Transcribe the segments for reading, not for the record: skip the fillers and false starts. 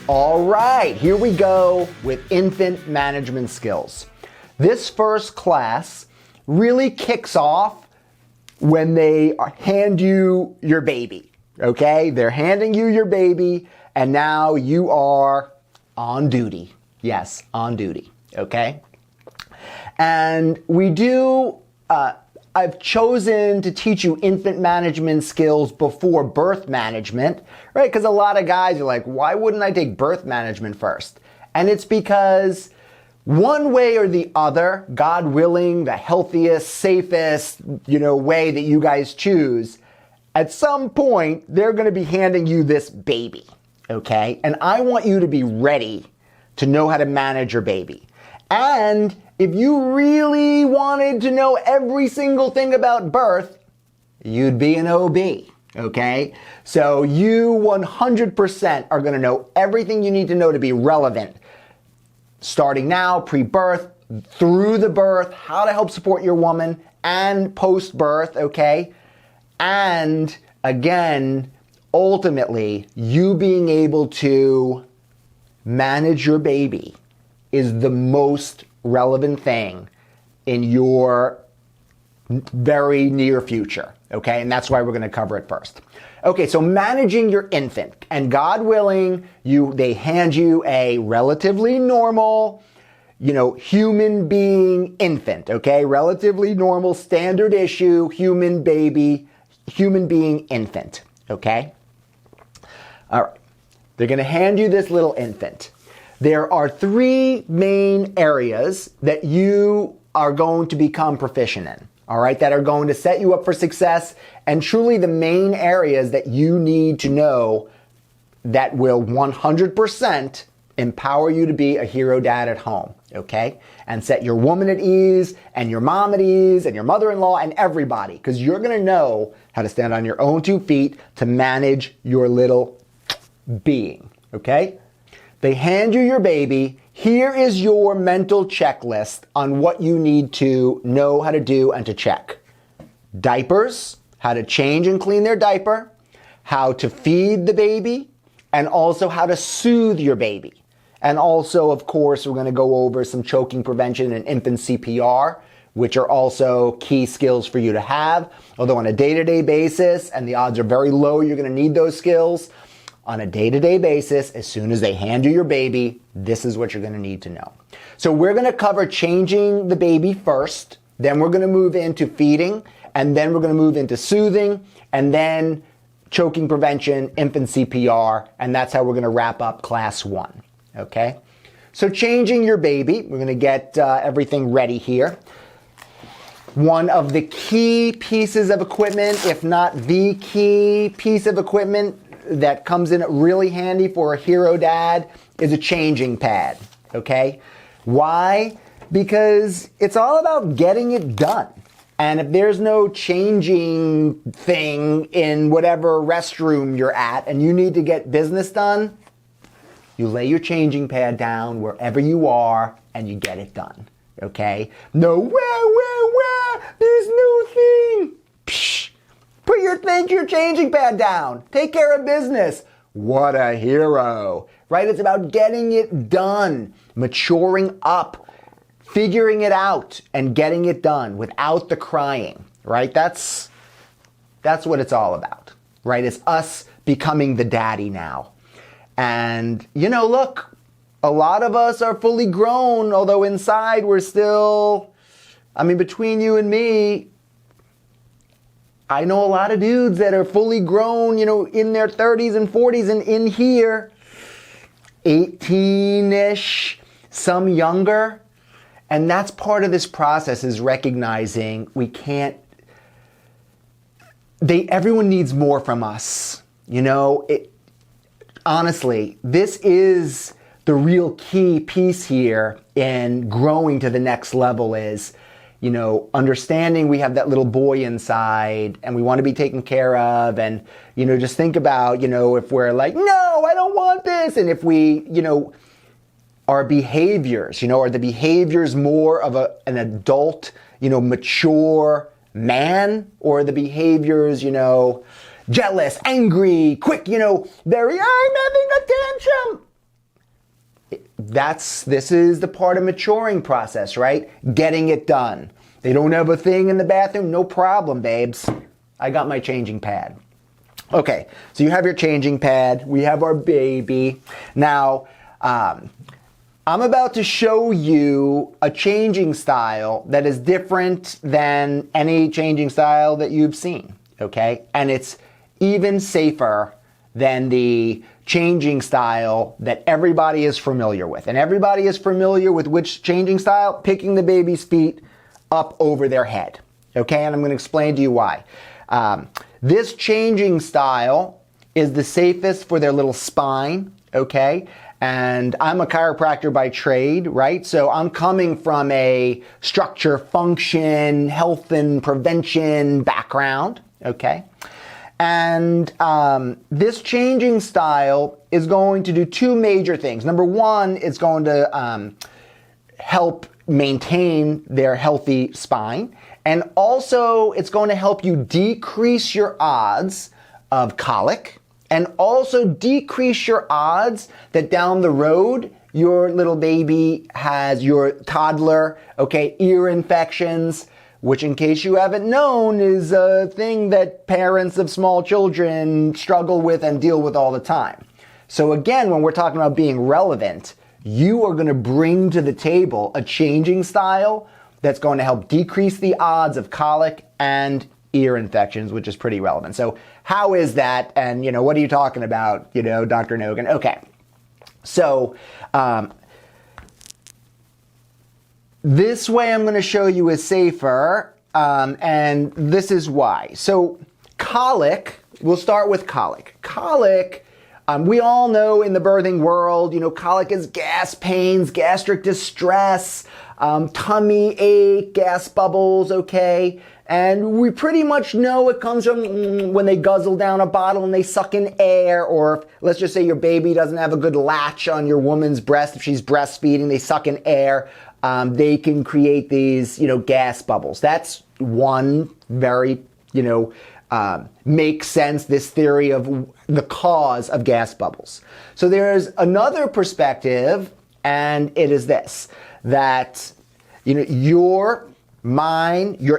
All right, here we go with infant management skills. This first class really kicks off when they hand you your baby, okay? They're handing you your baby and now you are on duty. Yes, on duty, okay? And I've chosen to teach you infant management skills before birth management, right? Because a lot of guys are like, why wouldn't I take birth management first? And it's because one way or the other, God willing, the healthiest, safest, way that you guys choose, at some point, they're going to be handing you this baby, okay? And I want you to be ready to know how to manage your baby. And if you really wanted to know every single thing about birth, you'd be an OB, okay? So you 100% are going to know everything you need to know to be relevant. Starting now, pre-birth, through the birth, how to help support your woman, and post-birth, okay? And again, ultimately, you being able to manage your baby is the most relevant thing in your very near future, okay? And that's why we're going to cover it first. Okay, so managing your infant, and God willing, they hand you a relatively normal, human being infant, okay? Relatively normal, standard issue, human being infant, okay? All right, they're going to hand you this little infant. There are three main areas that you are going to become proficient in, all right, that are going to set you up for success, and truly the main areas that you need to know that will 100% empower you to be a hero dad at home, okay? And set your woman at ease, and your mom at ease, and your mother-in-law, and everybody, because you're going to know how to stand on your own 2 feet to manage your little being, okay? They hand you your baby. Here is your mental checklist on what you need to know how to do and to check. Diapers, how to change and clean their diaper, how to feed the baby, and also how to soothe your baby. And also, of course, we're going to go over some choking prevention and infant CPR, which are also key skills for you to have. Although on a day-to-day basis, and the odds are very low you're going to need those skills, on a day-to-day basis, as soon as they hand you your baby, this is what you're going to need to know. So we're going to cover changing the baby first, then we're going to move into feeding, and then we're going to move into soothing, and then choking prevention, infant CPR, and that's how we're going to wrap up class 1, okay? So changing your baby, we're going to get everything ready here. One of the key pieces of equipment, if not the key piece of equipment, that comes in really handy for a hero dad is a changing pad, okay? Why? Because it's all about getting it done. And if there's no changing thing in whatever restroom you're at and you need to get business done, you lay your changing pad down wherever you are and you get it done, okay? No, where, this new thing. Psh. Put your changing pad down. Take care of business. What a hero, right? It's about getting it done, maturing up, figuring it out, and getting it done without the crying, right? That's what it's all about, right? It's us becoming the daddy now. And, look, a lot of us are fully grown, although inside we're still, between you and me, I know a lot of dudes that are fully grown, in their 30s and 40s and in here, 18-ish, some younger. And that's part of this process, is recognizing everyone needs more from us. Honestly, this is the real key piece here in growing to the next level is, understanding we have that little boy inside and we want to be taken care of. And, just think about, if we're like, no, I don't want this. And if we, our behaviors, are the behaviors more of an adult, mature man, or the behaviors, jealous, angry, quick, very, I'm having a tantrum. this is the part of maturing process, right? Getting it done. They don't have a thing in the bathroom? No problem, babes. I got my changing pad. Okay, so you have your changing pad. We have our baby. Now, I'm about to show you a changing style that is different than any changing style that you've seen, okay? And it's even safer than the changing style that everybody is familiar with. And everybody is familiar with which changing style? Picking the baby's feet up over their head, okay? And I'm going to explain to you why. This changing style is the safest for their little spine, okay? And I'm a chiropractor by trade, right? So I'm coming from a structure, function, health and prevention background, okay? And this changing style is going to do two major things. Number one, it's going to help maintain their healthy spine. And also, it's going to help you decrease your odds of colic and also decrease your odds that down the road, your little baby has, your toddler, okay, ear infections, which in case you haven't known is a thing that parents of small children struggle with and deal with all the time. So again, when we're talking about being relevant, you are going to bring to the table a changing style that's going to help decrease the odds of colic and ear infections, which is pretty relevant. So how is that? And, what are you talking about, Dr. Nogan? Okay. So, this way I'm going to show you is safer, and this is why. So colic, we'll start with colic. Colic, we all know in the birthing world, colic is gas pains, gastric distress, tummy ache, gas bubbles, okay? And we pretty much know it comes from when they guzzle down a bottle and they suck in air, or let's just say your baby doesn't have a good latch on your woman's breast. If she's breastfeeding, they suck in air. They can create these, gas bubbles. That's one very, makes sense, this theory of the cause of gas bubbles. So there's another perspective, and it is this, that, your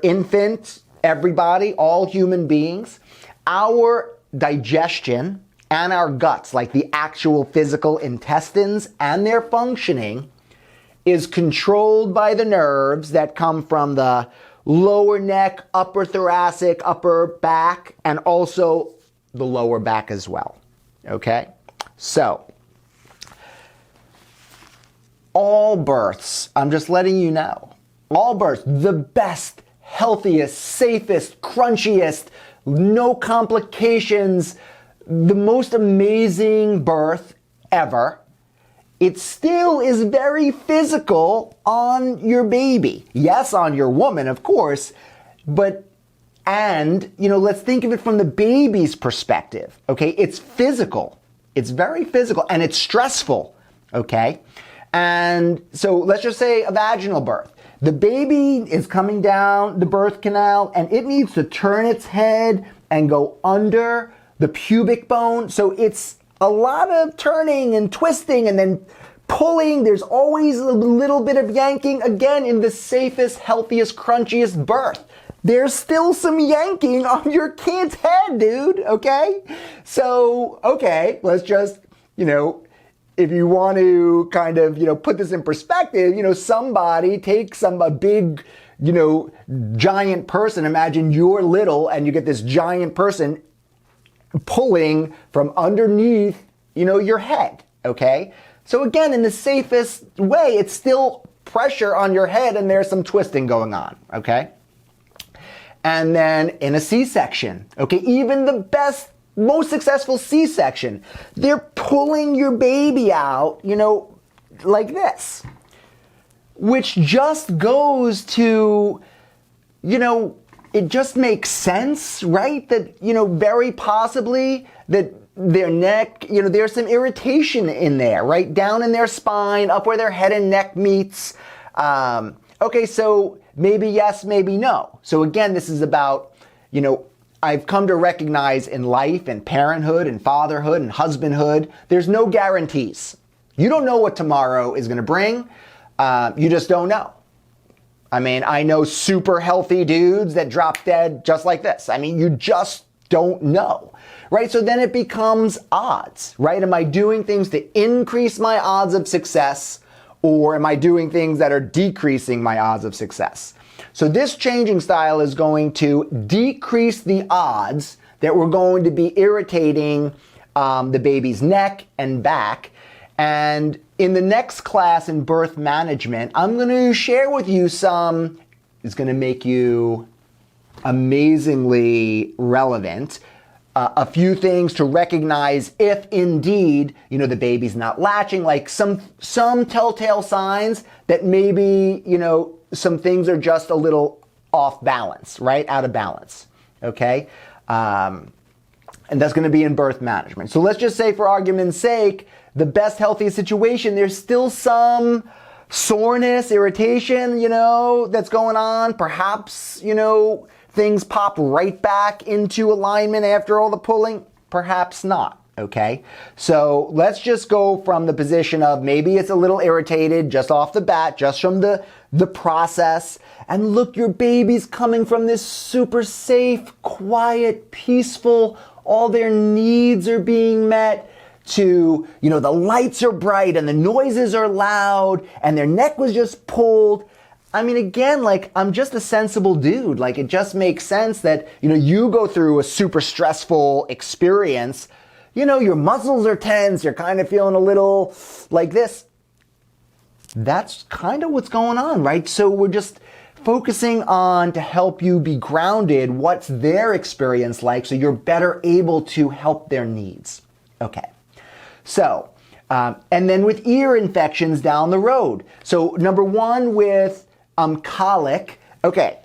infant, everybody, all human beings, our digestion and our guts, like the actual physical intestines and their functioning, is controlled by the nerves that come from the lower neck, upper thoracic, upper back, and also the lower back as well. Okay? So, all births, I'm just letting you know, all births, the best, healthiest, safest, crunchiest, no complications, the most amazing birth ever, it still is very physical on your baby. Yes, on your woman, of course, but, let's think of it from the baby's perspective, okay? It's physical. It's very physical, and it's stressful, okay? And so let's just say a vaginal birth. The baby is coming down the birth canal, and it needs to turn its head and go under the pubic bone. So it's a lot of turning and twisting and then pulling. There's always a little bit of yanking. Again, in the safest, healthiest, crunchiest birth, there's still some yanking on your kid's head, dude, okay? So, okay, let's just, if you want to kind of, put this in perspective, somebody takes a big, giant person. Imagine you're little and you get this giant person pulling from underneath, your head, okay? So again, in the safest way, it's still pressure on your head and there's some twisting going on, okay? And then in a C-section, okay, even the best, most successful C-section, they're pulling your baby out, like this, which just goes to, it just makes sense, right? That, very possibly that their neck, there's some irritation in there, right? Down in their spine, up where their head and neck meets. Okay, so maybe yes, maybe no. So again, this is about, I've come to recognize in life and parenthood and fatherhood and husbandhood, there's no guarantees. You don't know what tomorrow is going to bring. You just don't know. I mean, I know super healthy dudes that drop dead just like this. I mean, you just don't know, right? So then it becomes odds, right? Am I doing things to increase my odds of success, or am I doing things that are decreasing my odds of success? So this changing style is going to decrease the odds that we're going to be irritating the baby's neck and back. And in the next class in birth management, I'm going to share with you some, it's going to make you amazingly relevant, a few things to recognize if indeed, the baby's not latching, like some telltale signs that maybe, some things are just a little off balance, right? Out of balance, okay? And that's going to be in birth management. So let's just say, for argument's sake, the best healthiest situation, there's still some soreness, irritation, that's going on. Perhaps, things pop right back into alignment after all the pulling. Perhaps not, okay? So let's just go from the position of maybe it's a little irritated just off the bat, just from the process. And look, your baby's coming from this super safe, quiet, peaceful, all their needs are being met, to, the lights are bright and the noises are loud and their neck was just pulled. I mean, again, I'm just a sensible dude. It just makes sense that, you go through a super stressful experience, your muscles are tense, you're kind of feeling a little like this. That's kind of what's going on, right? So we're just focusing on to help you be grounded, what's their experience like, so you're better able to help their needs. Okay. So, and then with ear infections down the road. So number one with colic. Okay,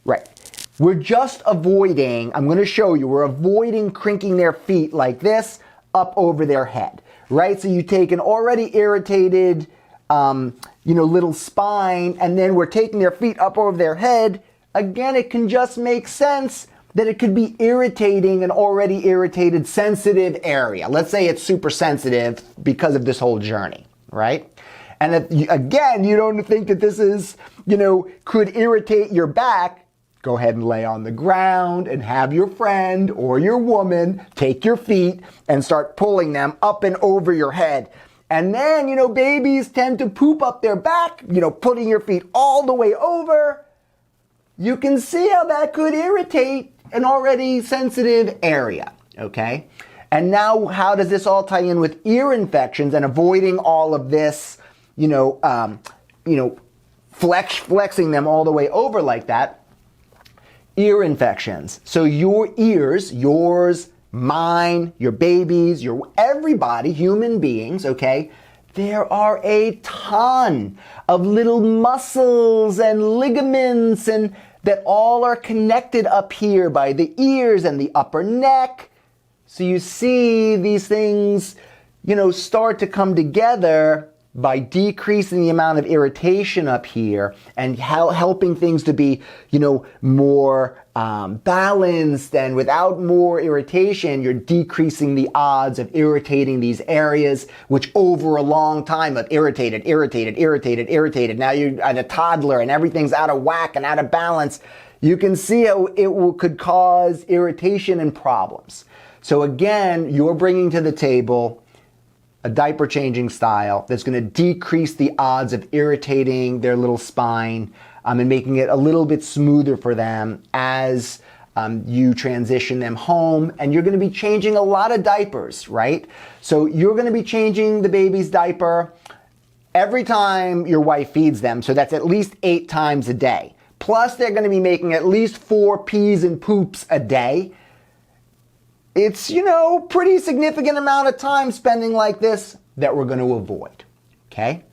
right. We're just avoiding, I'm going to show you, we're avoiding crinking their feet like this up over their head, right? So you take an already irritated, little spine, and then we're taking their feet up over their head. Again, it can just make sense that it could be irritating an already irritated, sensitive area. Let's say it's super sensitive because of this whole journey, right? And if, again, you don't think that this is, could irritate your back, go ahead and lay on the ground and have your friend or your woman take your feet and start pulling them up and over your head. And then, babies tend to poop up their back, putting your feet all the way over. You can see how that could irritate an already sensitive area, okay? And now how does this all tie in with ear infections and avoiding all of this, flexing them all the way over like that? Ear infections. So your ears, yours, mine, your babies, everybody, human beings, okay? There are a ton of little muscles and ligaments and that all are connected up here by the ears and the upper neck. So you see these things, start to come together by decreasing the amount of irritation up here and helping things to be, more balanced, and without more irritation, you're decreasing the odds of irritating these areas, which over a long time of irritated. Now you're at a toddler and everything's out of whack and out of balance. You can see how could cause irritation and problems. So again, you're bringing to the table a diaper changing style that's going to decrease the odds of irritating their little spine and making it a little bit smoother for them as you transition them home. And you're going to be changing a lot of diapers, right? So you're going to be changing the baby's diaper every time your wife feeds them. So that's at least 8 times a day. Plus they're going to be making at least 4 pees and poops a day. It's, pretty significant amount of time spending like this that we're going to avoid, okay?